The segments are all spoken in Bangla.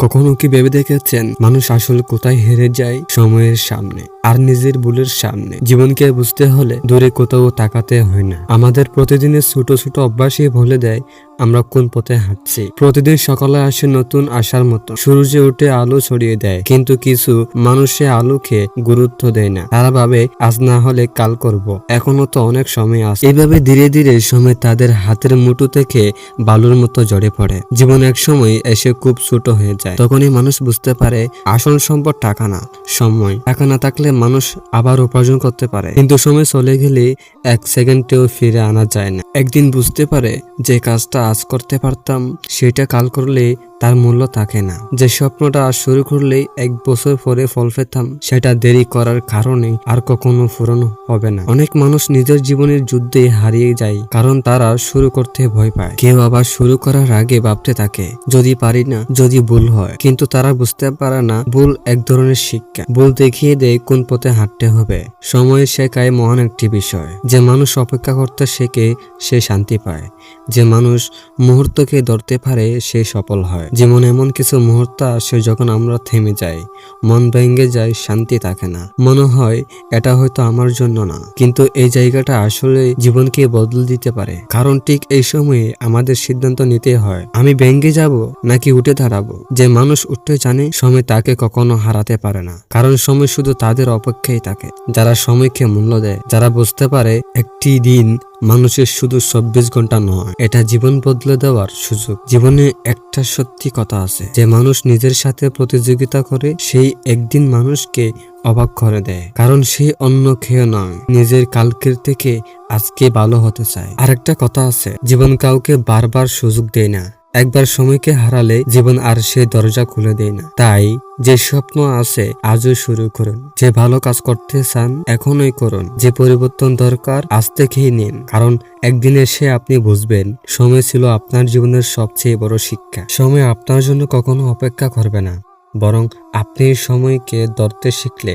কখনো কি ভেবে দেখেছেন মানুষ আসলে কোথায় হেরে যায়? সময়ের সামনে আর নিজের ভুলের সামনে। জীবনকে বুঝতে হলে দূরে কোথাও তাকাতে হয় না। আমাদের প্রতিদিনের ছোট ছোট অভ্যাসই বলে দেয় আমরা কোন পথে হাঁটছি। প্রতিদিন সকালে আসে নতুন আশার মতো, সূর্যে উঠে আলো ছড়িয়ে দেয়, কিন্তু কিছু মানুষে আলোকে গুরুত্ব দেয় না। তারা ভাবে আজ না হলে কাল করব, এখনো তো অনেক সময় আছে। এইভাবে ধীরে ধীরে সময় তাদের হাতের মুঠো থেকে বালুর মতো জড়ে পড়ে। জীবন এক সময় এসে খুব ছোট হয়ে যায়। তখনই মানুষ বুঝতে পারে আসল সম্পদ টাকা না, সময়। টাকা না থাকলে মানুষ আবার উপার্জন করতে পারে, কিন্তু সময় চলে গেলে এক সেকেন্ডেও ফিরে আনা যায় না। একদিন বুঝতে পারে যে কাজটা আজ করতে পারতাম সেটা কাল করলে তার মূল্য থাকে না। যে স্বপ্নটা আজ শুরু করলে এক বছর পরে ফল পেতাম সেটা দেরি করার কারণে আর কখনো পূরণ হবে না। অনেক মানুষ নিজের জীবনের যুদ্ধে হারিয়ে যায় কারণ তারা শুরু করতে ভয় পায়। কেউ আবার শুরু করার আগে ভাবতে থাকে যদি পারি না, যদি ভুল হয়। কিন্তু তারা বুঝতে পারে না ভুল এক ধরনের শিক্ষা। ভুল দেখিয়ে দেয় কোন পথে হাঁটতে হবে। সময় শেখায় মহান একটি বিষয়। যে মানুষ অপেক্ষা করতে শেখে সে শান্তি পায়। যে মানুষ মুহূর্তকে ধরতে পারে সে সফল হয়। জীবনে এমন কিছু মুহূর্ত আসে যখন আমরা থেমে যাই, মন ভেঙে যায়, শান্তি থাকে না, মনে হয় এটা হয়তো আমার জন্য না। কিন্তু এই জায়গাটা আসলে জীবনকে বদলে দিতে পারে। কারণ ঠিক এই সময়ে আমাদের সিদ্ধান্ত নিতে হয়, আমি ভেঙে যাব নাকি উঠে দাঁড়াবো। যে মানুষ উঠতে জানে সময় তাকে কখনো হারাতে পারে না, কারণ সময় শুধু তাদের অপেক্ষায় থাকে যারা সময়কে মূল্য দেয়, যারা বুঝতে পারে একটি দিন মানুষের শুধু 24 ঘন্টা নয়, এটা জীবন বদলে দেওয়ার সুযোগ। জীবনে একটা সত্যি কথা আছে, যে মানুষ নিজের সাথে প্রতিযোগিতা করে সেই একদিন মানুষকে অবাক করে দেয়। কারণ সে অন্য কেউ নয়, নিজের কালকের থেকে আজকে ভালো হতে চায়। আরেকটা কথা আছে, জীবন কাউকে বারবার সুযোগ দেয় না। একবার সময়কে হারালে জীবন আর সে দরজা খুলে দেয় না। তাই যে স্বপ্ন আছে আজও শুরু করুন। যে ভালো কাজ করতে চান এখনই করুন। যে পরিবর্তন দরকার আজ থেকেই নিন। কারণ একদিন এসে আপনি বুঝবেন সময় ছিল আপনার জীবনের সবচেয়ে বড় শিক্ষা। সময় আপনার জন্য কখনো অপেক্ষা করবে না, বরং আপনি সময়কে ধরতে শিখলে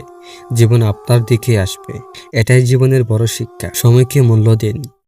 জীবন আপনার দিকে আসবে। এটাই জীবনের বড় শিক্ষা। সময়কে মূল্য দিন।